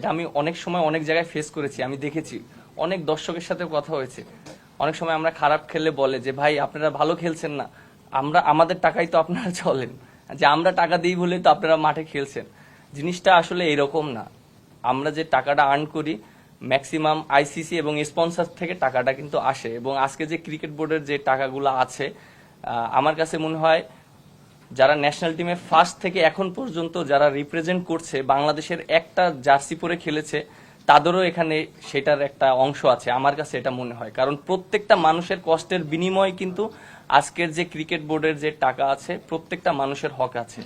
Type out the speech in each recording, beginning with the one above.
এটা আমি অনেক সময় অনেক জায়গায় ফেস করেছি, আমি দেখেছি, অনেক দর্শকের সাথে কথা হয়েছে। অনেক সময় আমরা খারাপ খেললে বলে যে ভাই আপনারা ভালো খেলছেন না, আমাদের টাকাই তো আপনারা চলেন, যে আমরা টাকা দিই বলেই তো আপনারা মাঠে খেলছেন। জিনিসটা আসলে এরকম না। আমরা যে টাকাটা আর্ন করি ম্যাক্সিমাম আইসিসি এবং স্পন্সর থেকে টাকাটা কিন্তু আসে, এবং আজকে যে ক্রিকেট বোর্ডের যে টাকাগুলো আছে, আমার কাছে মনে হয় যারা ন্যাশনাল টিমে ফার্স্ট থেকে এখন পর্যন্ত যারা রিপ্রেজেন্ট করছে, বাংলাদেশের একটা জার্সি পরে খেলেছে, তাদেরও এখানে সেটার একটা অংশ আছে, আমার কাছে এটা মনে হয়। কারণ প্রত্যেকটা মানুষের কষ্টের বিনিময়ে কিন্তু আজকের যে ক্রিকেট বোর্ডের যে টাকা আছে, প্রত্যেকটা মানুষের হক আছে,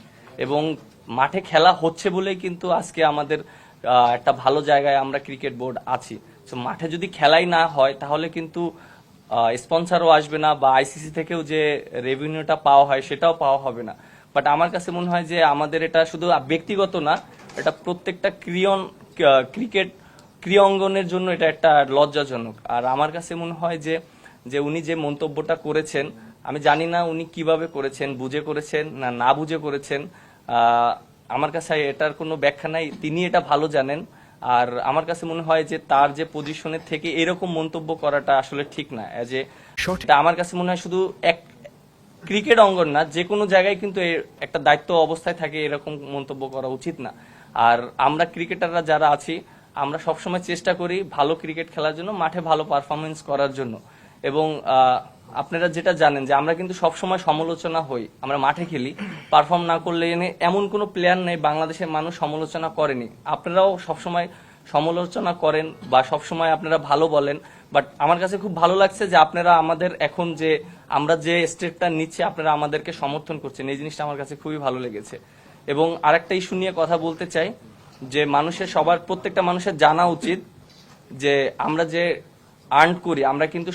এবং মাঠে খেলা হচ্ছে বলেই কিন্তু আজকে আমাদের একটা ভালো জায়গায় আমরা ক্রিকেট বোর্ড আছি। তো মাঠে যদি খেলাই না হয় তাহলে কিন্তু স্পন্সরও আসবে না, বা আইসিসি থেকেও যে রেভিনিউটা পাওয়া হয় সেটাও পাওয়া হবে না। বাট আমার কাছে মনে হয় যে আমাদের এটা শুধু ব্যক্তিগত না, এটা প্রত্যেকটা ক্রিকেট ক্রীড়াঙ্গনের জন্য এটা একটা লজ্জাজনক। আর আমার কাছে মনে হয় যে যে উনি যে মন্তব্যটা করেছেন, আমি জানি না উনি কিভাবে করেছেন, বুঝে করেছেন না না বুঝে করেছেন, আমার কাছে এটার কোনো ব্যাখ্যা নাই, তিনি এটা ভালো জানেন। আর আমার কাছে মনে হয় যে তার যে পজিশনের থেকে এরকম মন্তব্য করাটা আসলে ঠিক না। আমার কাছে মনে হয় শুধু এক ক্রিকেট অঙ্গন না, যে কোনো জায়গায় কিন্তু একটা দায়িত্ব অবস্থায় থাকে, এরকম মন্তব্য করা উচিত না। আর আমরা ক্রিকেটাররা যারা আছি, আমরা সবসময় চেষ্টা করি ভালো ক্রিকেট খেলার জন্য, মাঠে ভালো পারফরমেন্স করার জন্য। এবং আপনারা যেটা জানেন যে আমরা কিন্তু সবসময় সমালোচনা হই, আমরা মাঠে খেলি, পারফর্ম না করলে এমন কোনো প্লেয়ার নেই বাংলাদেশের মানুষ সমালোচনা করেনি। আপনারাও সবসময় সমালোচনা করেন বা সবসময় আপনারা ভালো বলেন, বাট আমার কাছে খুব ভালো লাগছে যে আপনারা আমাদের এখন যে আমরা যে স্টেপটা নিচ্ছি, আপনারা আমাদেরকে সমর্থন করছেন, এই জিনিসটা আমার কাছে খুবই ভালো লেগেছে। এবং আরেকটা ইস্যু নিয়ে কথা বলতে চাই, যে প্রত্যেকটা মানুষের জানা উচিত যে আমরা যে আর্ন করি, আমরা কিন্তু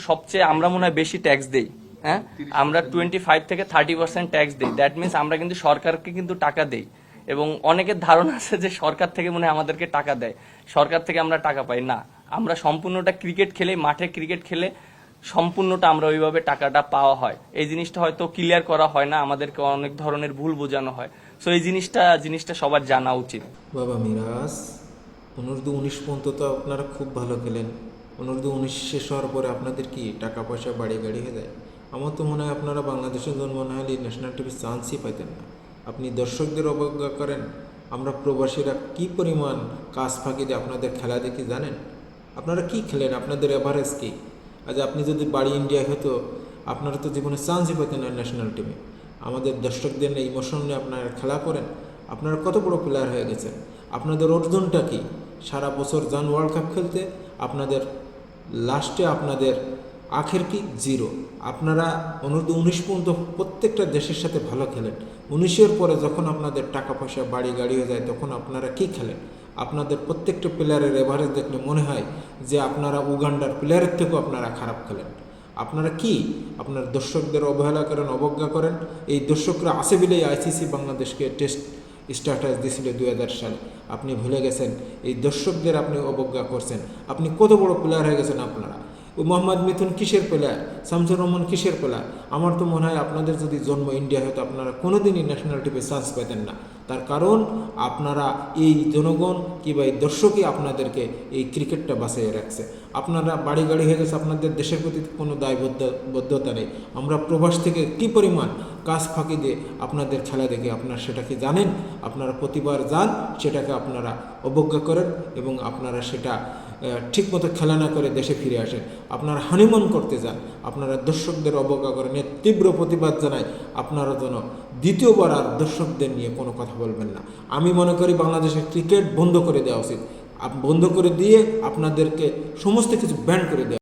আমরা মনে হয় বেশি ট্যাক্স দেই। হ্যাঁ, আমরা 25 থেকে 30% ট্যাক্স দেই। দ্যাট মিনস আমরা কিন্তু সরকারকে কিন্তু টাকা দেই, এবং অনেকের ধারণা আছে যে সরকার থেকে মনে হয় আমাদেরকে টাকা দেয়, সরকার থেকে আমরা টাকা পাই না। আমরা সম্পূর্ণটা ক্রিকেট খেলে, মাঠে ক্রিকেট খেলে সম্পূর্ণটা আমরা ওইভাবে টাকাটা পাওয়া হয়। এই জিনিসটা হয়তো ক্লিয়ার করা হয় না, আমাদেরকে অনেক ধরনের ভুল বোঝানো হয়। সো এই জিনিসটা সবার জানা উচিত। বাবা মিরাজ, অনূর্ধ্ব-19 পর্যন্ত তো আপনারা খুব ভালো খেলেন। অনূর্ধ্ব-19 শেষ হওয়ার পরে আপনাদের কি টাকা পয়সা বাড়ি গাড়ি হয়ে যায়? আমার তো মনে হয় আপনারা বাংলাদেশের জন্ম না হলে ন্যাশনাল টিভির চান্সই পাইতেন না। আপনি দর্শকদের অবজ্ঞা করেন। আমরা প্রবাসীরা কি পরিমাণ কাজ ফাঁকি দিয়ে আপনাদের খেলা দেখি জানেন? আপনারা কি খেলেন? আপনাদের এভারেজ কি? আজ আপনি যদি বাড়ি ইন্ডিয়ায় হতো, আপনারা তো জীবনে চান্সই পেতেন না ন্যাশনাল টিমে। আমাদের দর্শকদের নিয়ে ইমোশন নিয়ে আপনারা খেলা করেন। আপনারা কত বড় প্লেয়ার হয়ে গেছেন। আপনাদের অর্জনটা কি? সারা বছর যান ওয়ার্ল্ড কাপ খেলতে, আপনাদের লাস্টে আপনাদের আখের কি? জিরো। আপনারা অনূর্ধ্ব-19 পর্যন্ত প্রত্যেকটা দেশের সাথে ভালো খেলেন। 19-এর পরে যখন আপনাদের টাকা পয়সা বাড়ি গাড়ি হয়ে যায়, তখন আপনারা কি খেলেন? আপনাদের প্রত্যেকটা প্লেয়ারের এভারেজ দেখলে মনে হয় যে আপনারা উগান্ডার প্লেয়ারের থেকেও আপনারা খারাপ খেলেন। আপনারা কি আপনার দর্শকদের অবহেলা করেন, অবজ্ঞা করেন? এই দর্শকরা আসে বলেই আইসিসি বাংলাদেশকে টেস্ট স্ট্যাটাস দিয়েছিল 2000 সালে। আপনি ভুলে গেছেন, এই দর্শকদের আপনি অবজ্ঞা করছেন। আপনি কত বড় প্লেয়ার হয়ে গেছেন আপনারা। মোহাম্মদ মিথুন কিসের প্লেয়ার? শামসুর রহমান কিসের প্লেয়ার? আমার তো মনে হয় আপনাদের যদি জন্ম ইন্ডিয়া হতো, আপনারা কোনোদিনই ন্যাশনাল টিমে চান্স পেতেন না। তার কারণ আপনারা এই জনগণ কিংবা এই দর্শকই আপনাদেরকে এই ক্রিকেটটা বাঁচিয়ে রাখছে। আপনারা বাড়ি গাড়ি হয়ে গেছে, আপনাদের দেশের প্রতি কোনো দায়বদ্ধতা নেই। আমরা প্রবাস থেকে কি পরিমাণ কাজ ফাঁকি দিয়ে আপনাদের খেলা দেখে আপনারা সেটা কি জানেন? আপনারা প্রতিবার যান, সেটাকে আপনারা অবজ্ঞা করেন, এবং আপনারা সেটা ঠিকমতো খেলা না করে দেশে ফিরে আসেন। আপনারা হানিমুন করতে যান, আপনারা দর্শকদের অবজ্ঞা করেন। এর তীব্র প্রতিবাদ জানাই। আপনারা যেন দ্বিতীয়বার আর দর্শকদের নিয়ে কোনো কথা বলবেন না। আমি মনে করি বাংলাদেশের ক্রিকেট বন্ধ করে দেওয়া উচিত। বন্ধ করে দিয়ে আপনাদেরকে সমস্ত কিছু ব্যান করে দেওয়া।